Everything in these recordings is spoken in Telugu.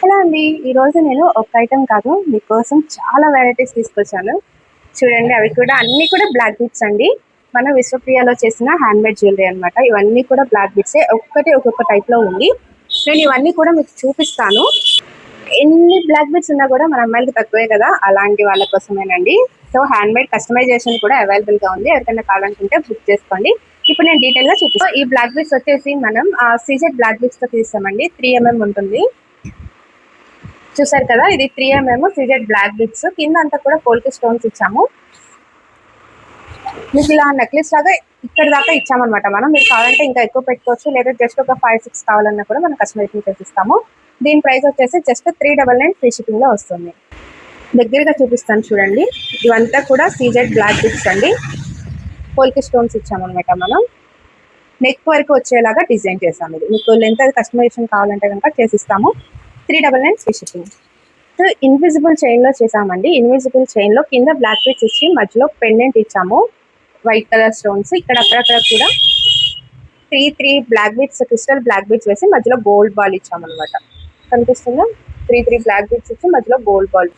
హలో అండి. ఈరోజు నేను ఒక ఐటెం కాదు మీకోసం చాలా వెరైటీస్ తీసుకొచ్చాను. చూడండి, అవి కూడా అన్నీ కూడా బ్లాక్ బీడ్స్ అండి. మన విశ్వప్రియలో చేసిన హ్యాండ్మేడ్ జ్యువెలరీ అనమాట. ఇవన్నీ కూడా బ్లాక్ బీడ్సే, ఒక్కొక్కటి ఒక్కొక్క టైప్లో ఉంది. నేను ఇవన్నీ కూడా మీకు చూపిస్తాను. ఎన్ని బ్లాక్ బీడ్స్ ఉన్నా కూడా మన అమ్మాయిలకి తక్కువే కదా, అలాంటి వాళ్ళ కోసమేనండి. సో హ్యాండ్మేడ్ కస్టమైజేషన్ కూడా అవైలబుల్గా ఉంది. ఎవరికైనా కావాలనుకుంటే బుక్ చేసుకోండి. ఇప్పుడు నేను డీటెయిల్గా చూపిస్తాను. ఈ బ్లాక్ బీడ్స్ వచ్చేసి మనం సీజెడ్ బ్లాక్ బీడ్స్తో తీస్తామండి. 3mm ఉంటుంది. చూసారు కదా, ఇది 3mm సీజెడ్ బ్లాక్ బీడ్స్. కింద అంతా కూడా పోల్కి స్టోన్స్ ఇచ్చాము. మీకు ఇలా నెక్లెస్ లాగా ఇక్కడ దాకా ఇచ్చామన్నమాట. మనం మీరు కావాలంటే ఇంకా ఎక్కువ పెట్టుకోవచ్చు, లేదా జస్ట్ ఒక 5-6 కావాలన్నా కూడా మనం కస్టమైజేషన్ చేసిస్తాము. దీని ప్రైస్ వచ్చేసి జస్ట్ 399 ఫ్రీ షిప్పింగ్ లో వస్తుంది. దగ్గరగా చూపిస్తాను చూడండి. ఇవంతా కూడా సీజెడ్ బ్లాక్ బీడ్స్ అండి. పోల్కి స్టోన్స్ ఇచ్చామన్నమాట. మనం నెక్ వరకు వచ్చేలాగా డిజైన్ చేసాము. ఇది మీకు లెంత్ అది కస్టమైజేషన్ కావాలంటే కనుక చేసిస్తాము. 399 free shipping. So invisible chain లో చేసామండి. ఇన్విజిబుల్ చైన్ లో కింద బ్లాక్ బీడ్స్ ఇచ్చి మధ్యలో పెండెంట్ ఇచ్చాము, వైట్ కలర్ స్టోన్స్. ఇక్కడ అక్కడక్కడ కూడా 3 black beads, crystal black beads వేసి మధ్యలో గోల్డ్ బాల్ ఇచ్చామన్నమాట. కనిపిస్తుందా? 3 బ్లాక్ బీడ్స్ ఇచ్చి మధ్యలో గోల్డ్ బాల్.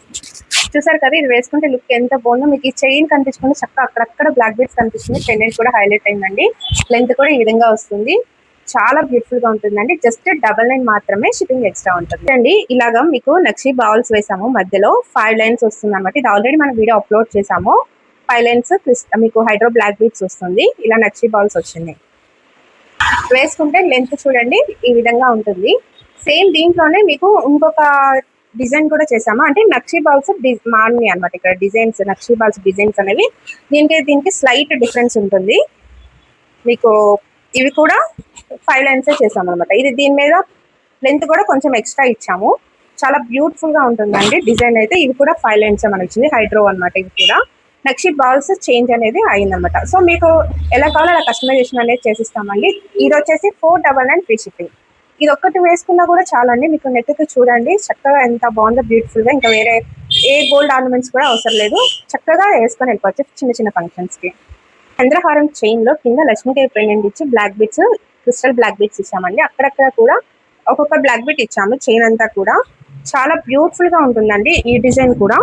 చూసారు కదా, ఇది వేసుకుంటే లుక్ ఎంత బాగుందో. మీకు ఈ చైన్ కనిపించుకుంటే చక్కగా అక్కడక్కడ బ్లాక్ బీడ్స్ కనిపిస్తుంది. పెండెంట్ కూడా హైలైట్ అయిందండి. లెంత్ కూడా ఈ విధంగా వస్తుంది. చాలా బ్యూటిఫుల్ గా ఉంటుందండి. జస్ట్ 99 మాత్రమే షిప్పింగ్ ఎక్స్ట్రా ఉంటుంది అండి. ఇలాగా మీకు నక్షి బాల్స్ వేసాము, మధ్యలో 5 లైన్స్ వస్తుంది అనమాట. ఇది ఆల్రెడీ మనం వీడియో అప్లోడ్ చేసాము. 5 లైన్స్ మీకు హైడ్రో బ్లాక్ బీడ్స్ వస్తుంది. ఇలా నక్షి బాల్స్ వచ్చింది. వేసుకుంటే లెంత్ చూడండి ఈ విధంగా ఉంటుంది. సేమ్ దీంట్లోనే మీకు ఇంకొక డిజైన్ కూడా చేసాము. అంటే నక్షి బాల్స్ మారినాయి అనమాట. ఇక్కడ డిజైన్స్, నక్షి బాల్స్ డిజైన్స్ అనేవి దీనికి స్లైట్ డిఫరెన్స్ ఉంటుంది. మీకు ఇవి కూడా 5 లైన్సే చేసాము అనమాట. ఇది దీని మీద లెంత్ కూడా కొంచెం ఎక్స్ట్రా ఇచ్చాము. చాలా బ్యూటిఫుల్ గా ఉంటుందండి డిజైన్ అయితే. ఇవి కూడా 5 లైన్స్ మనకి వచ్చింది, హైడ్రో అనమాట. ఇవి కూడా నక్షి బాల్స్ చేంజ్ అనేది అయిందనమాట. సో మీకు ఎలా కావాలో అలా కస్టమైజేషన్ అనేది చేసిస్తామండి. ఇది వచ్చేసి 499 ఫ్రీ షిప్పింగ్. ఇది ఒక్కటి వేసుకున్నా కూడా చాలా అండి. మీకు నెక్కి చూడండి చక్కగా ఎంత బాగుందో, బ్యూటిఫుల్ గా. ఇంకా వేరే ఏ గోల్డ్ ఆర్నమెంట్స్ కూడా అవసరం లేదు. చక్కగా వేసుకొని వెళ్ళిపోవచ్చు చిన్న చిన్న ఫంక్షన్స్ కి. చంద్రహారం చైన్ లో కింద లక్ష్మీదేవి పెండెంట్ ఇచ్చి black beads, crystal black beads ఇచ్చామండి. అక్కడక్కడ కూడా ఒక్కొక్క బ్లాక్ బీడ్ ఇచ్చాము. చైన్ అంతా కూడా చాలా బ్యూటిఫుల్ గా ఉంటుందండి. ఈ డిజైన్ కూడా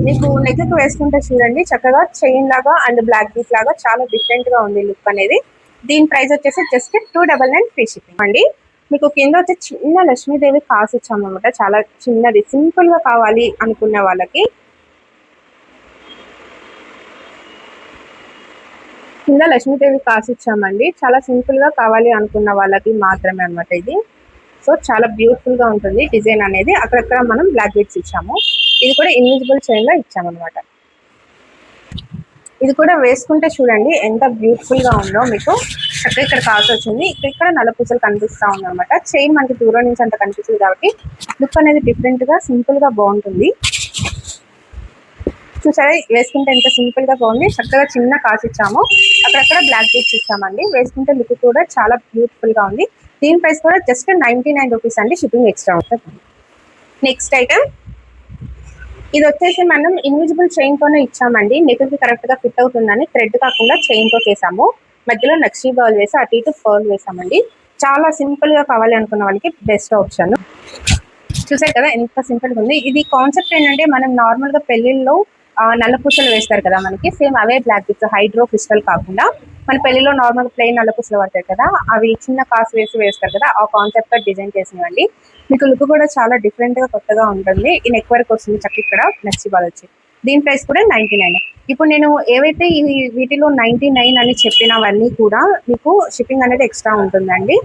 మీకు నెక్ వేసుకుంటే చూడండి చక్కగా చైన్ లాగా అండ్ బ్లాక్ బీడ్ లాగా చాలా డిఫరెంట్ గా ఉంది లుక్ అనేది. దీని ప్రైస్ వచ్చేసి జస్ట్ 299 ఫ్రీ షిప్పింగ్ అండి. మీకు కింద వచ్చి చిన్న లక్ష్మీదేవి కాసు ఇచ్చాము అనమాట. చాలా చిన్నది, సింపుల్ గా కావాలి అనుకున్న వాళ్ళకి కింద లక్ష్మీదేవి కాసు ఇచ్చామండి. చాలా సింపుల్ గా కావాలి అనుకున్న వాళ్ళకి మాత్రమే అనమాట ఇది. సో చాలా బ్యూటిఫుల్ గా ఉంటుంది డిజైన్ అనేది. అక్కడక్కడ మనం బ్లాక్ బీడ్స్ ఇచ్చాము. ఇది కూడా ఇన్విజిబుల్ చైన్ లో ఇచ్చామన్నమాట. ఇది కూడా వేసుకుంటే చూడండి ఎంత బ్యూటిఫుల్ గా ఉందో. మీకు చక్కగా ఇక్కడ కాసు వచ్చింది, ఇక్కడ నల్ల పూసలు కనిపిస్తా ఉంది అనమాట. చైన్ మనకి దూరం నుంచి అంత కనిపిస్తుంది కాబట్టి లుక్ అనేది డిఫరెంట్ గా, సింపుల్ గా బాగుంటుంది. చూసారా, వేసుకుంటే ఎంత సింపుల్ గా బాగుంది. చక్కగా చిన్న కాసు ఇచ్చాము, అక్కడక్కడ బ్లాక్ బీడ్స్ ఇచ్చామండి. వేసుకుంటే లుక్ కూడా చాలా బ్యూటిఫుల్ గా ఉంది. దీని ప్రైస్ కూడా జస్ట్ 99 రూపీస్ అండి. షిప్పింగ్ ఎక్స్ట్రా ఉంటుంది. నెక్స్ట్ ఐటమ్ ఇది వచ్చేసి మనం ఇన్విజిబుల్ చైన్ తోనే ఇచ్చామండి. నెక్ కి కరెక్ట్ గా ఫిట్ అవుతుందని థ్రెడ్ కాకుండా చైన్ తో చేసాము. మధ్యలో నక్షి బాల్ వేసి అటు ఇటు పర్ల్ వేసామండి. చాలా సింపుల్ గా కావాలి అనుకున్న వాళ్ళకి బెస్ట్ ఆప్షన్. చూసారు కదా ఎంత సింపుల్ గా ఉంది. ఇది కాన్సెప్ట్ ఏంటంటే, మనం నార్మల్ గా పెళ్లిళ్ళలో నల్ల పూసలు వేస్తారు కదా మనకి, సేమ్ అవే బ్లాక్ బీడ్స్, హైడ్రో క్రిస్టల్ కాకుండా మన పెళ్లిలో నార్మల్ ప్లెయిన్ నల్ల పూసలు పడతాయి కదా, అవి చిన్న కాసు వేసి వేస్తారు కదా, ఆ కాన్సెప్ట్ గా డిజైన్ చేసినవండి. మీకు లుక్ కూడా చాలా డిఫరెంట్ గా, కొత్తగా ఉంటుంది. ఈ నెక్ వరకు వస్తుంది చక్క ఇక్కడ నక్షి బాల్ వచ్చి. దీని ప్రైస్ కూడా 99. ఇప్పుడు నేను ఏవైతే వీటిలో 99 అని చెప్పినవన్నీ కూడా మీకు షిప్పింగ్ అనేది ఎక్స్ట్రా ఉంటుందండి.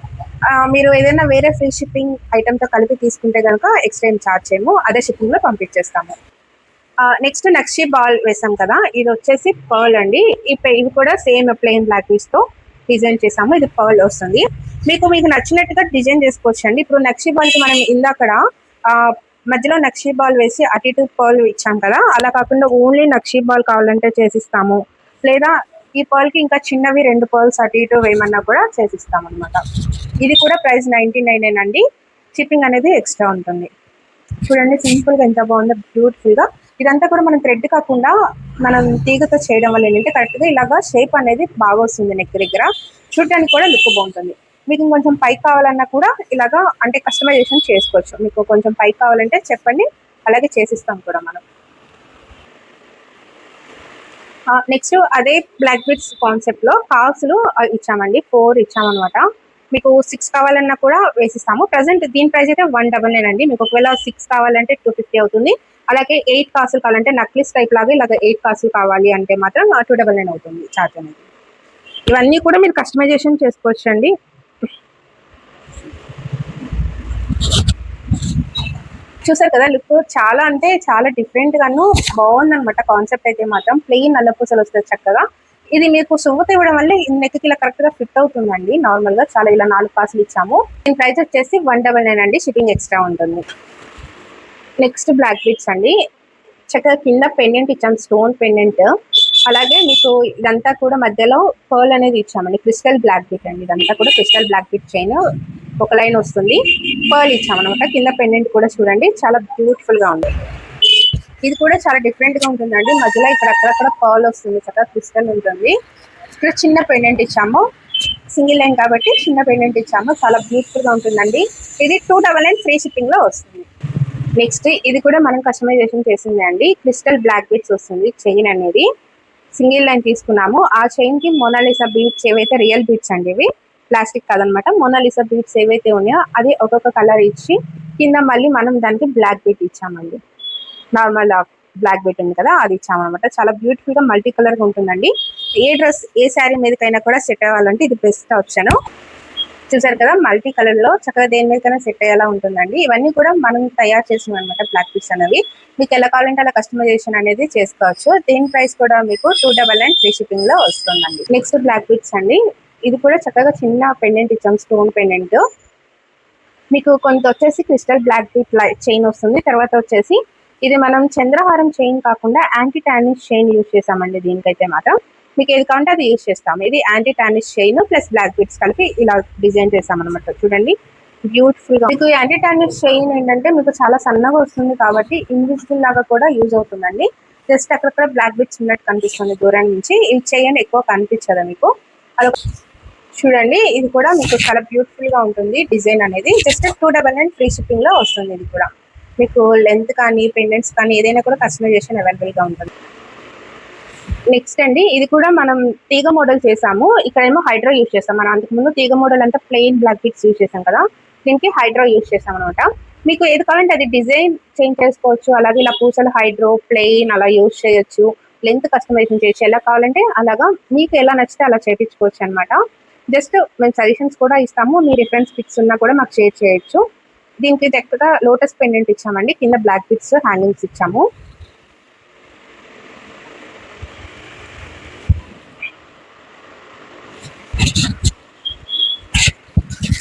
మీరు ఏదైనా వేరే ఫ్రీ షిప్పింగ్ ఐటమ్ తో కలిపి తీసుకుంటే కనుక ఎక్స్ట్రా ఏం ఛార్జ్ చేయము, అదే షిప్పింగ్ లో పంపించేస్తాము. నెక్స్ట్ నక్షి బాల్ వేసాం కదా, ఇది వచ్చేసి పర్ల్ అండి. ఇవి కూడా సేమ్ ప్లెయిన్ బ్లాక్ బీడ్స్ తో డిజైన్ చేసాము. ఇది పర్ల్ వస్తుంది. మీకు నచ్చినట్టుగా డిజైన్ చేసుకోవచ్చు అండి. ఇప్పుడు నక్షి బాల్ కి మనం ఇందాకడ మధ్యలో నక్షి బాల్ వేసి అటు ఇటు పర్ల్ ఇచ్చాం కదా, అలా కాకుండా ఓన్లీ నక్షి బాల్ కావాలంటే చేసిస్తాము. లేదా ఈ పర్ల్ కి ఇంకా చిన్నవి 2 పర్ల్స్ అటు ఇటు వేయమన్నా కూడా చేసిస్తాం అనమాట. ఇది కూడా ప్రైస్ 99 అండి. షిప్పింగ్ అనేది ఎక్స్ట్రా ఉంటుంది. చూడండి సింపుల్ గా ఎంత బాగుందో, బ్యూటిఫుల్ గా. ఇదంతా కూడా మనం థ్రెడ్ కాకుండా మనం తీగతో చేయడం వల్ల ఏంటంటే కరెక్ట్ గా ఇలాగా షేప్ అనేది బాగా వస్తుంది. నెక్ దగ్గర చూడడానికి కూడా లుక్ బాగుంటుంది. మీకు ఇంకొంచెం పైకి కావాలన్నా కూడా ఇలాగా అంటే కస్టమైజేషన్ చేసుకోవచ్చు. మీకు కొంచెం పైకి కావాలంటే చెప్పండి, అలాగే చేసిస్తాం కూడా మనం. నెక్స్ట్ అదే బ్లాక్ బీడ్స్ కాన్సెప్ట్ లో కాసులు ఇచ్చామండి, 4 ఇచ్చామన్నమాట. మీకు 6 కావాలన్నా కూడా వేసిస్తాము. ప్రజెంట్ దీని ప్రైస్ అయితే 199 అండి. మీకు ఒకవేళ 6 కావాలంటే 250 అవుతుంది. అలాగే 8 కాసులు కావాలంటే నక్లిస్ టైప్ లాగా ఇలాగ 8 కాసులు కావాలి అంటే మాత్రం 299 అవుతుంది చార్జ్ అనేది. ఇవన్నీ కూడా మీరు కస్టమైజేషన్ చేసుకోవచ్చు అండి. చూసారు కదా లుక్, చాలా అంటే చాలా డిఫరెంట్ గాను బాగుందన్నమాట. కాన్సెప్ట్ అయితే మాత్రం ప్లెయిన్ నల్ల పూసలు వస్తుంది చక్కగా. ఇది మీకు సువ్వత ఇవ్వడం వల్ల నెక్కి ఇలా కరెక్ట్ గా ఫిట్ అవుతుందండి. నార్మల్ గా చాలా ఇలా 4 కాసులు ఇచ్చాము. దీని ప్రైస్ వచ్చేసి 199 అండి, షిప్పింగ్ ఎక్స్ట్రా ఉంటుంది. నెక్స్ట్ బ్లాక్ బీడ్స్ అండి, చక్కగా కింద పెండెంట్ ఇచ్చాము, స్టోన్ పెండెంట్. అలాగే మీకు ఇదంతా కూడా మధ్యలో పర్ల్ అనేది ఇచ్చామండి, క్రిస్టల్ బ్లాక్ బీట్ అండి. ఇదంతా కూడా క్రిస్టల్ బ్లాక్ బీట్ చైన్ ఒక లైన్ వస్తుంది, పర్ల్ ఇచ్చామన్నమాట. కింద పెండెంట్ కూడా చూడండి చాలా బ్యూటిఫుల్ గా ఉంది. ఇది కూడా చాలా డిఫరెంట్ గా ఉంటుందండి. మధ్యలో ఇక్కడ అక్కడక్కడ పర్ల్ వస్తుంది, చక్కగా క్రిస్టల్ ఉంటుంది. ఇక్కడ చిన్న పెండెంట్ ఇచ్చాము, సింగిల్ లైన్ కాబట్టి చిన్న పెండెంట్ ఇచ్చాము, చాలా బ్యూటిఫుల్ గా ఉంటుందండి. ఇది 299 ఫ్రీ షిప్పింగ్ లో వస్తుంది. నెక్స్ట్ ఇది కూడా మనం కస్టమైజేషన్ చేసింది అండి, క్రిస్టల్ బ్లాక్ బీట్స్ వస్తుంది చైన్ అనేది. సింగిల్ లైన్ తీసుకున్నాము, ఆ చైన్ కి మోనాలిసా బీట్స్ ఏవైతే రియల్ బీట్స్ అండి, ఇవి ప్లాస్టిక్ కాదనమాట. మోనాలిసా బీట్స్ ఏవైతే ఉన్నాయో అది ఒక్కొక్క కలర్ ఇచ్చి కింద మళ్ళీ మనం దానికి బ్లాక్ బీట్ ఇచ్చామండి. నార్మల్ బ్లాక్ బీట్ ఉంది కదా, అది ఇచ్చామన్నమాట. చాలా బ్యూటిఫుల్ గా మల్టీ కలర్ గా ఉంటుందండి. ఏ డ్రెస్ ఏ శారీ మీదకైనా కూడా సెట్ అవ్వాలంటే ఇది బెస్ట్ ఆప్షన్. చూసారు కదా మల్టీ కలర్ లో చక్కగా దేని మీదకైనా సెట్ అయ్యేలా ఉంటుందండి. ఇవన్నీ కూడా మనం తయారు చేసినవి అనమాట, బ్లాక్ బీట్స్ అనేవి. మీకు ఎలా కావాలంటే అలా కస్టమైజేషన్ అనేది చేసుకోవచ్చు. దీని ప్రైస్ కూడా మీకు 299 ఫ్రీ షిప్పింగ్ లో వస్తుందండి. నెక్స్ట్ బ్లాక్ బీట్స్ అండి, ఇది కూడా చక్కగా చిన్న పెండెంట్ ఇచ్చాం, స్టోన్ పెండెంట్. మీకు కొంత వచ్చేసి క్రిస్టల్ బ్లాక్ బీట్ చైన్ వస్తుంది. తర్వాత వచ్చేసి ఇది మనం చంద్రహారం చైన్ కాకుండా యాంటీ టానిష్ చైన్ యూజ్ చేసామండి. దీనికైతే మాత్రం మీకు ఏది కావాలంటే అది యూజ్ చేస్తాం. ఇది anti tarnish chain plus black beads కలిపి ఇలా డిజైన్ చేసాం అనమాట. చూడండి బ్యూటిఫుల్ గా. మీకు యాంటీ టానిష్ చైన్ ఏంటంటే మీకు చాలా సన్నగా వస్తుంది కాబట్టి ఇన్విజిబుల్ లాగా కూడా యూజ్ అవుతుందండి. జస్ట్ అక్కడక్కడ బ్లాక్ బీట్స్ ఉన్నట్టు కనిపిస్తుంది దూరం నుంచి. ఈ చైన్ ఎక్కువ కనిపించదు మీకు. అది చూడండి, ఇది కూడా మీకు చాలా బ్యూటిఫుల్ గా ఉంటుంది డిజైన్ అనేది. జస్ట్ 299 ఫ్రీ షిప్పింగ్ లో వస్తుంది. ఇది కూడా మీకు లెంత్ కానీ పెండెంట్స్ కానీ ఏదైనా కూడా కస్టమైజేషన్ అవైలబుల్ గా ఉంటుంది. నెక్స్ట్ అండి, ఇది కూడా మనం తీగ మోడల్ చేసాము. ఇక్కడేమో హైడ్రా యూజ్ చేస్తాం. మనం అంతకుముందు తీగ మోడల్ అంతా ప్లెయిన్ బ్లాక్ బీట్స్ యూజ్ చేసాం కదా, దీనికి హైడ్రా యూజ్ చేసాం అనమాట. మీకు ఏది కావాలంటే అది డిజైన్ చేంజ్ చేసుకోవచ్చు. అలాగే ఇలా పూసలు హైడ్రో ప్లెయిన్ అలా యూజ్ చేయొచ్చు, లెంత్ కస్టమైజేషన్ చేయొచ్చు. ఎలా కావాలంటే అలాగా మీకు ఎలా నచ్చితే అలా చేయించుకోవచ్చు అనమాట. జస్ట్ మేము సజెషన్స్ కూడా ఇస్తాము, మీ రిఫరెన్స్ పిక్స్ ఉన్నా కూడా మాకు షేర్ చేయొచ్చు. దీనికి చక్కగా లోటస్ పెండెంట్ ఇచ్చామండి, కింద బ్లాక్ బీట్స్ హ్యాంగింగ్స్ ఇచ్చాము.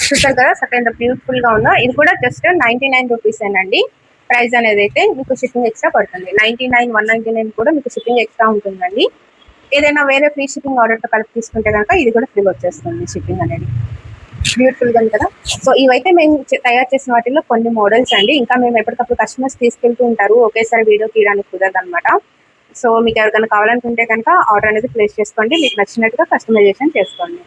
చూసారు కదా సెకండ్ బ్యూటిఫుల్ గా ఉందా. ఇది కూడా జస్ట్ 99 రూపీస్ అండి ప్రైస్ అనేది. అయితే మీకు షిప్పింగ్ ఎక్స్ట్రా పడుతుంది. 99, 199 కూడా మీకు షిప్పింగ్ ఎక్స్ట్రా ఉంటుందండి. ఏదైనా వేరే ఫ్రీ షిప్పింగ్ ఆర్డర్తో కలిపి తీసుకుంటే కనుక ఇది కూడా ఫ్రీ వచ్చేస్తుంది షిప్పింగ్ అనేది. బ్యూటిఫుల్ గా కదా. సో ఇవైతే మేము తయారు చేసిన వాటిలో కొన్ని మోడల్స్ అండి. ఇంకా మేము ఎప్పటికప్పుడు కస్టమర్స్ తీసుకెళ్తూ ఉంటారు, ఒకేసారి వీడియో తీయడానికి కుదరదు అనమాట. సో మీకు ఎవరికైనా కావాలనుకుంటే కనుక ఆర్డర్ అనేది ప్లేస్ చేసుకోండి, మీకు నచ్చినట్టుగా కస్టమైజేషన్ చేసుకోండి.